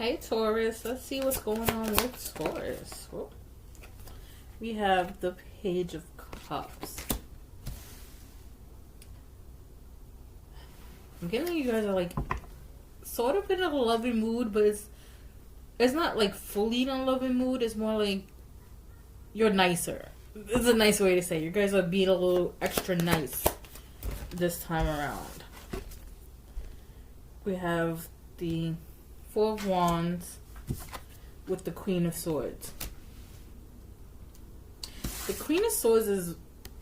Hey Taurus, let's see what's going on with Taurus. We have the Page of Cups. I'm getting you guys are like sort of in a loving mood, but it's not like fully in a loving mood. It's more like you're nicer. It's a nice way to say it. You guys are being a little extra nice this time around. We have the Four of Wands with the Queen of Swords. The Queen of Swords is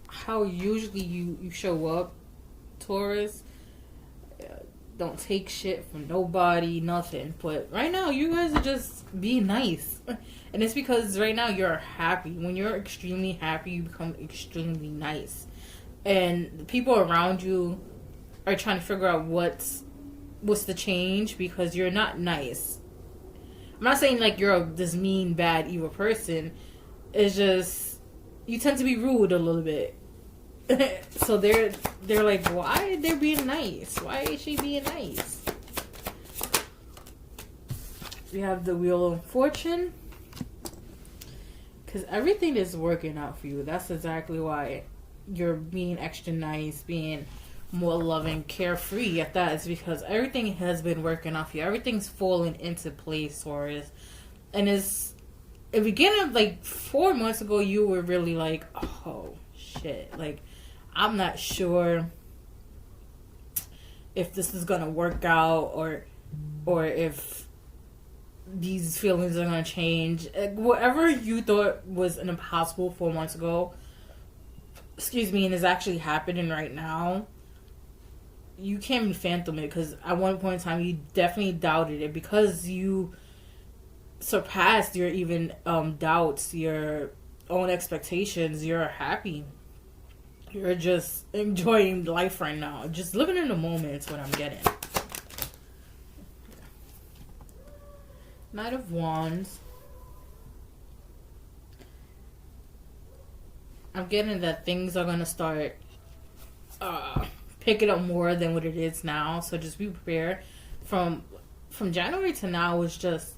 how usually you show up, Taurus. Don't take shit from nobody, nothing. But right now, you guys are just being nice. And it's because right now you're happy. When you're extremely happy, you become extremely nice. And the people around you are trying to figure out what's the change because you're not nice. I'm not saying like you're this mean, bad, evil person. It's just you tend to be rude a little bit. So they're like, why they're being nice? Why is she being nice? We have the Wheel of Fortune. Because everything is working out for you. That's exactly why you're being extra nice, being more loving, carefree at that. It's because everything has been working out for you. Everything's falling into place, Taurus. And it's at the beginning of like 4 months ago, you were really like, oh shit, like I'm not sure if this is gonna work out or if these feelings are gonna change. Whatever you thought was an impossible 4 months ago, and is actually happening right now. You can't even fathom it because at one point in time you definitely doubted it because you surpassed your even doubts, your own expectations. You're happy. You're just enjoying life right now. Just living in the moment is what I'm getting. Knight of Wands. I'm getting that things are going to start picking up more than what it is now. So just be prepared. From January to now is just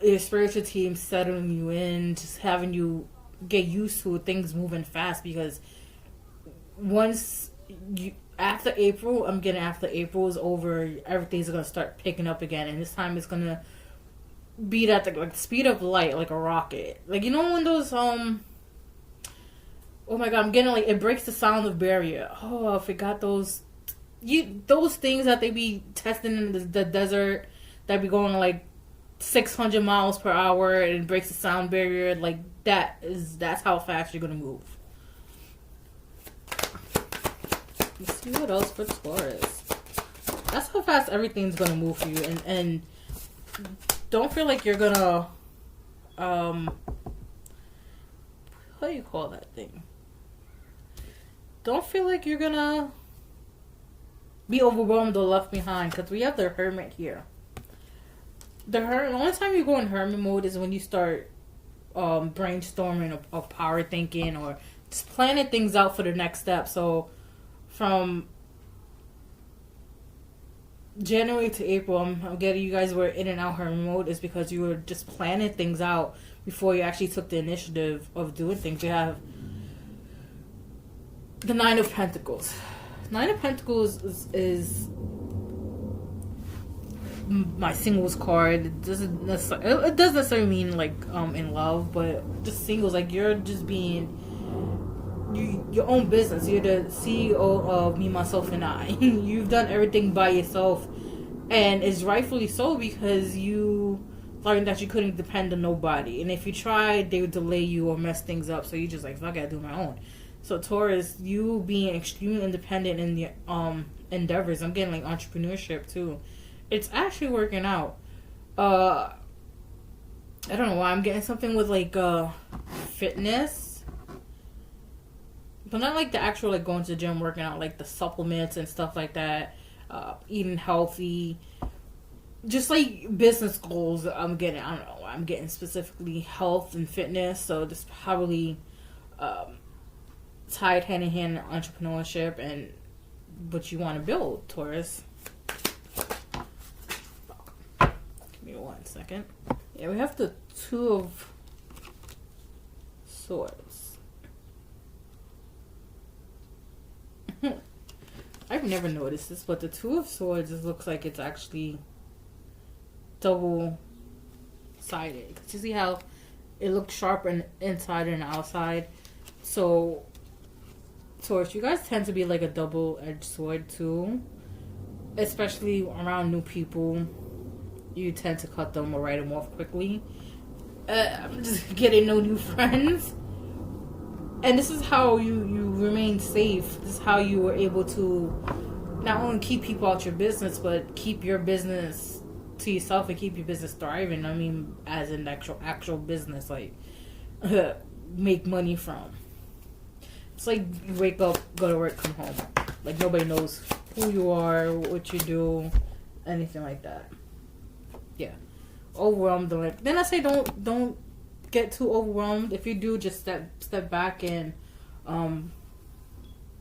your spiritual team settling you in, just having you get used to things moving fast because after April is over, everything's gonna start picking up again, and this time it's gonna be at the speed of light, like a rocket. Like you know when those oh my god, I'm getting like it breaks the sound of barrier. Oh, I forgot those things that they be testing in the desert that be going like 600 miles per hour and it breaks the sound barrier. Like that's how fast you're gonna move. Let's see what else for Taurus. That's how fast everything's gonna move for you, and don't feel like you're gonna how do you call that thing? Don't feel like you're gonna be overwhelmed or left behind because we have the Hermit here. The only time you go in hermit mode is when you start brainstorming of power thinking or just planning things out for the next step. So from January to April, I'm getting you guys were in and out hermit mode is because you were just planning things out before you actually took the initiative of doing things. You have the Nine of Pentacles. Nine of Pentacles is my singles card. It doesn't necessarily mean like in love, but just singles. Like you're just being your own business. You're the CEO of me, myself, and I. You've done everything by yourself, and it's rightfully so because you learned that you couldn't depend on nobody. And if you tried, they would delay you or mess things up. So you just like, fuck, I gotta do my own. So Taurus, you being extremely independent in the endeavors. I'm getting like entrepreneurship too. It's actually working out. I don't know why I'm getting something with like fitness, but not like the actual like going to the gym, working out, like the supplements and stuff like that. Eating healthy, just like business goals. I'm getting. I don't know. I'm getting specifically health and fitness. So this probably tied hand in hand in entrepreneurship and what you want to build, Taurus. 1 second. Yeah, we have the Two of Swords. I've never noticed this, but the Two of Swords looks like it's actually double-sided. Because you see how it looks sharp and inside and outside. So, Taurus, you guys tend to be like a double-edged sword too. Especially around new people. You tend to cut them or write them off quickly. I'm just getting no new friends. And this is how you remain safe. This is how you were able to not only keep people out your business, but keep your business to yourself and keep your business thriving. I mean, as in actual business, like make money from. It's like you wake up, go to work, come home. Like nobody knows who you are, what you do, anything like that. Yeah, overwhelmed. Then I say don't get too overwhelmed. If you do, just step back and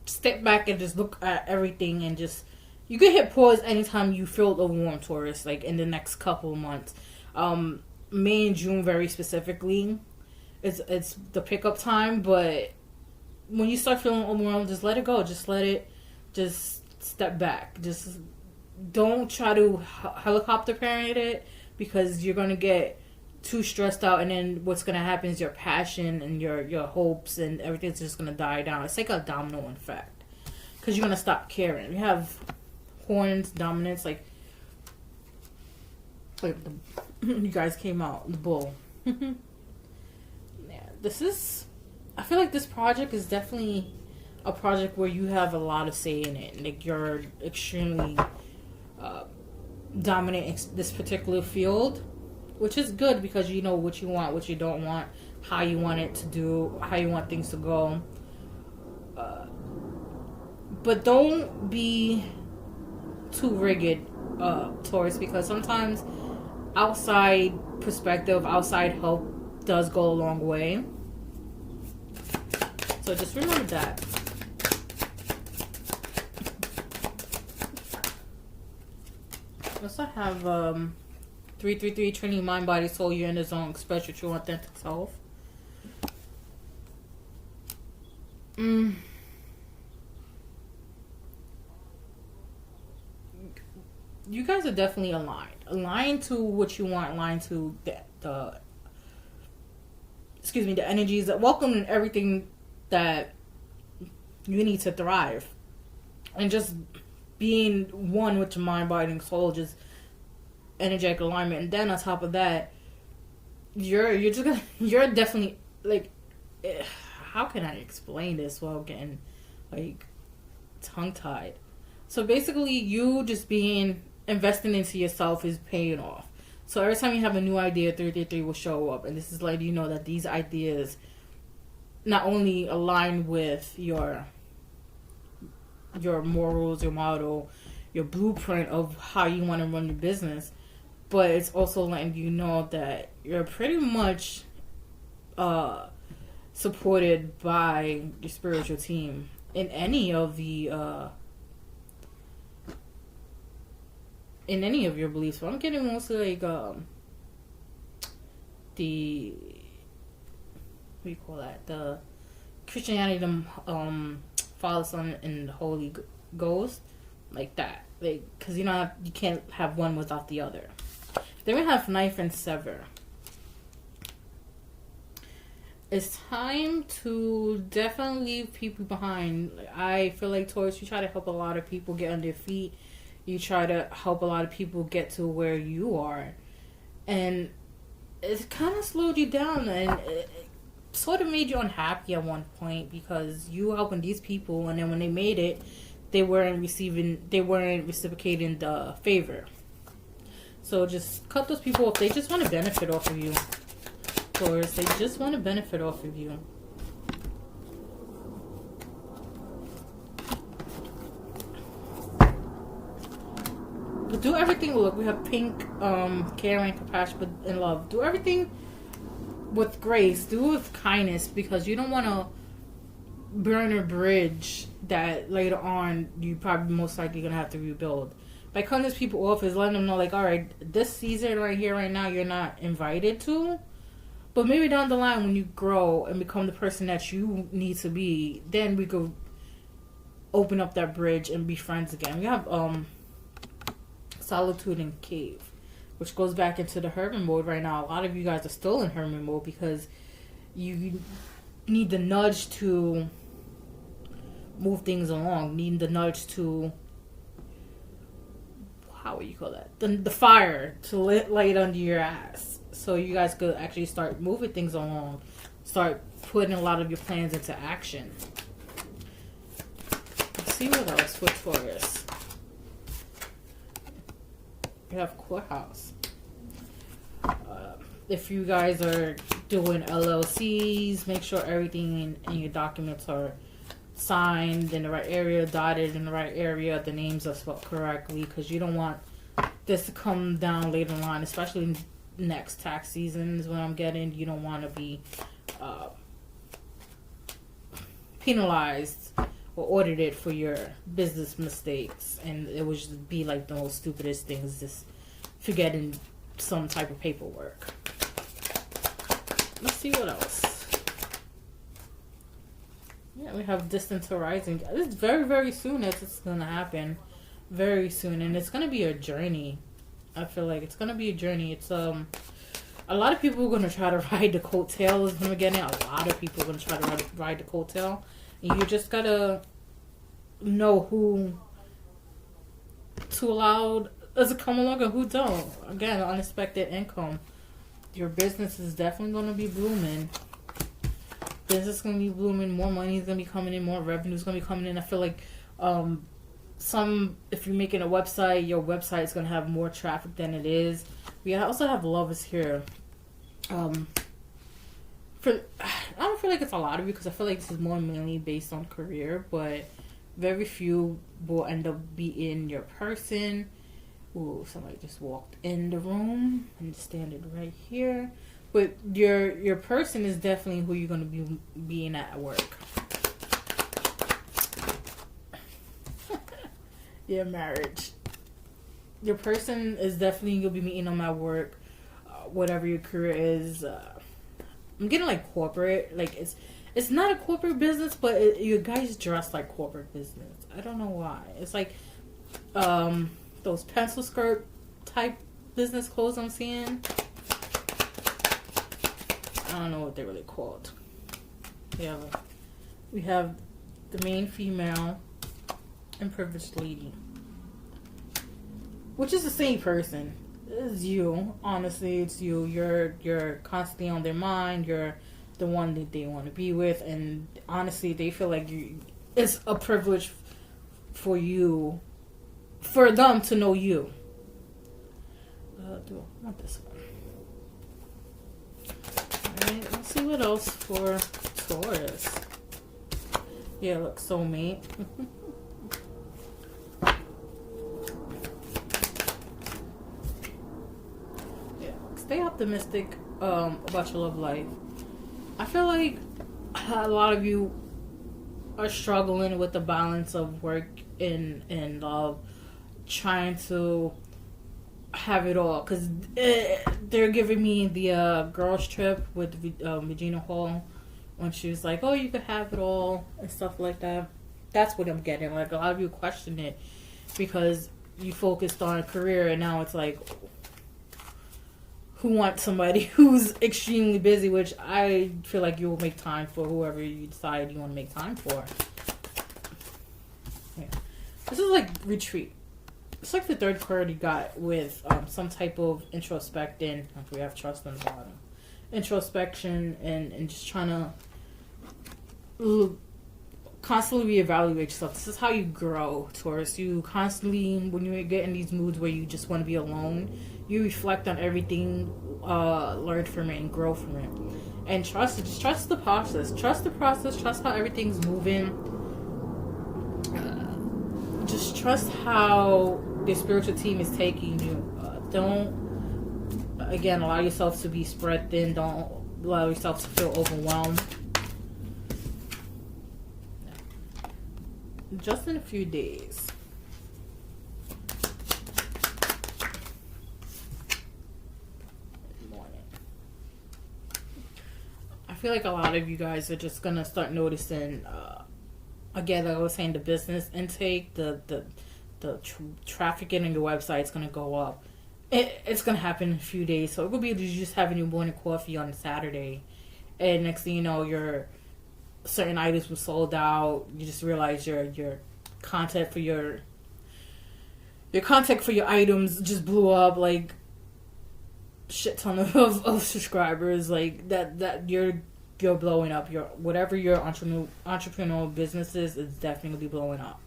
just look at everything and just you can hit pause anytime you feel overwhelmed, Taurus. Like in the next couple of months, May and June very specifically, it's the pickup time. But when you start feeling overwhelmed, just let it go. Just step back. Just don't try to helicopter parent it because you're gonna get too stressed out, and then what's gonna happen is your passion and your hopes and everything's just gonna die down. It's like a domino effect because you're gonna stop caring. You have horns, dominance, like you guys came out the bull. Yeah, I feel like this project is definitely a project where you have a lot of say in it. Like you're extremely dominant in this particular field, which is good because you know what you want, what you don't want, how you want it to do, how you want things to go. But don't be too rigid, Taurus, because sometimes outside perspective, outside help does go a long way. So just remember that. Also have 333 training mind, body, soul, you're in the zone, express your true authentic self. You guys are definitely aligned to what you want, aligned to the energies that welcome and everything that you need to thrive, and just being one with your mind, body, and soul, just energetic alignment. And then on top of that, you're definitely like, how can I explain this without getting like tongue tied? So basically, you just investing into yourself is paying off. So every time you have a new idea, 333 will show up, and this is letting you know that these ideas not only align with your morals, your model, your blueprint of how you want to run your business, but it's also letting you know that you're pretty much supported by your spiritual team in any of your beliefs. But I'm getting mostly like the, what do you call that? The Christianity, the Father, Son, and the Holy Ghost, like that. Like, because you can't have one without the other. Then we have Knife and Sever. It's time to definitely leave people behind. I feel like, Taurus, you try to help a lot of people get on their feet. You try to help a lot of people get to where you are. And it kind of slowed you down, and it sort of made you unhappy at one point because you helping these people, and then when they made it, they weren't reciprocating the favor. So just cut those people off. They just want to benefit off of you, Taurus. They just want to benefit off of you. But do everything. Look, we have pink, caring, compassion, and love. Do everything with grace. Do it with kindness, because you don't want to burn a bridge that later on you probably most likely gonna have to rebuild. by cutting these people off is letting them know, like, all right, this season right here, right now, you're not invited to. But maybe down the line, when you grow and become the person that you need to be, then we could open up that bridge and be friends again. We have Solitude and Cave, which goes back into the hermit mode right now. A lot of you guys are still in hermit mode because you need the nudge to move things along. Need the nudge to, how would you call that? The fire to light under your ass. So you guys could actually start moving things along. Start putting a lot of your plans into action. Let's see what else for Taurus. You have Courthouse. If you guys are doing LLCs, make sure everything in your documents are signed in the right area, dotted in the right area, the names are spelled correctly, because you don't want this to come down later on, especially next tax season is what I'm getting. You don't want to be penalized or audited for your business mistakes, and it would just be like the most stupidest things, just forgetting some type of paperwork. Let's see what else. Yeah, we have Distant Horizon. It's very, very soon that it's going to happen. Very soon. And it's going to be a journey. I feel like it's going to be a journey. It's a lot of people are going to try to ride the coattails from getting. A lot of people are going to try to ride the coattail. And you just got to know who to allow as it come along and who don't. Again, unexpected income. Your business is definitely going to be blooming. Business is going to be blooming. More money is going to be coming in. More revenue is going to be coming in. I feel like if you're making a website, your website is going to have more traffic than it is. We also have Love is Here. I don't feel like it's a lot of you because I feel like this is more mainly based on career, but very few will end up being your person. Ooh, somebody just walked in the room and standing right here. But your person is definitely who you're going to be being at work. Your marriage. Your person is definitely you'll be meeting them at work. Whatever your career is. I'm getting like corporate. Like it's not a corporate business, but you guys dress like corporate business. I don't know why. It's like those pencil skirt type business clothes I'm seeing. I don't know what they're really called. Yeah, we have the main female and privileged lady, which is the same person. It's you. Honestly, it's you. You're constantly on their mind. You're the one that they want to be with, and honestly, they feel like it's a privilege for them to know you. Do I want this one? Alright, let's see what else for Taurus. Yeah, look, soulmate. Yeah, stay optimistic about your love life. I feel like a lot of you are struggling with the balance of work and love, trying to have it all, because they're giving me the girls trip with Regina Hall when she was like, oh, you could have it all and stuff like that. That's what I'm getting. Like, a lot of you question it because you focused on a career, and now it's like, who wants somebody who's extremely busy, which I feel like you'll make time for whoever you decide you want to make time for. Yeah. This is like retreat. It's like the third card you got with some type of introspection. We have trust on the bottom. Introspection and just trying to constantly reevaluate yourself. This is how you grow, Taurus. You constantly, when you get in these moods where you just want to be alone, you reflect on everything, learn from it, and grow from it. And just trust the process. Trust the process. Trust how everything's moving. Just trust how the spiritual team is taking you. Don't, again, allow yourself to be spread thin. Don't allow yourself to feel overwhelmed. Just in a few days. feel like a lot of you guys are just gonna start noticing. Again, like I was saying, the business intake, traffic in your website is gonna go up. It's gonna happen in a few days. So it could be you just having your morning coffee on a Saturday, and next thing you know, your certain items were sold out. You just realize your content for your content for your items just blew up, like shit ton of subscribers, like that you're blowing up. Your whatever your entrepreneurial business is definitely gonna be blowing up.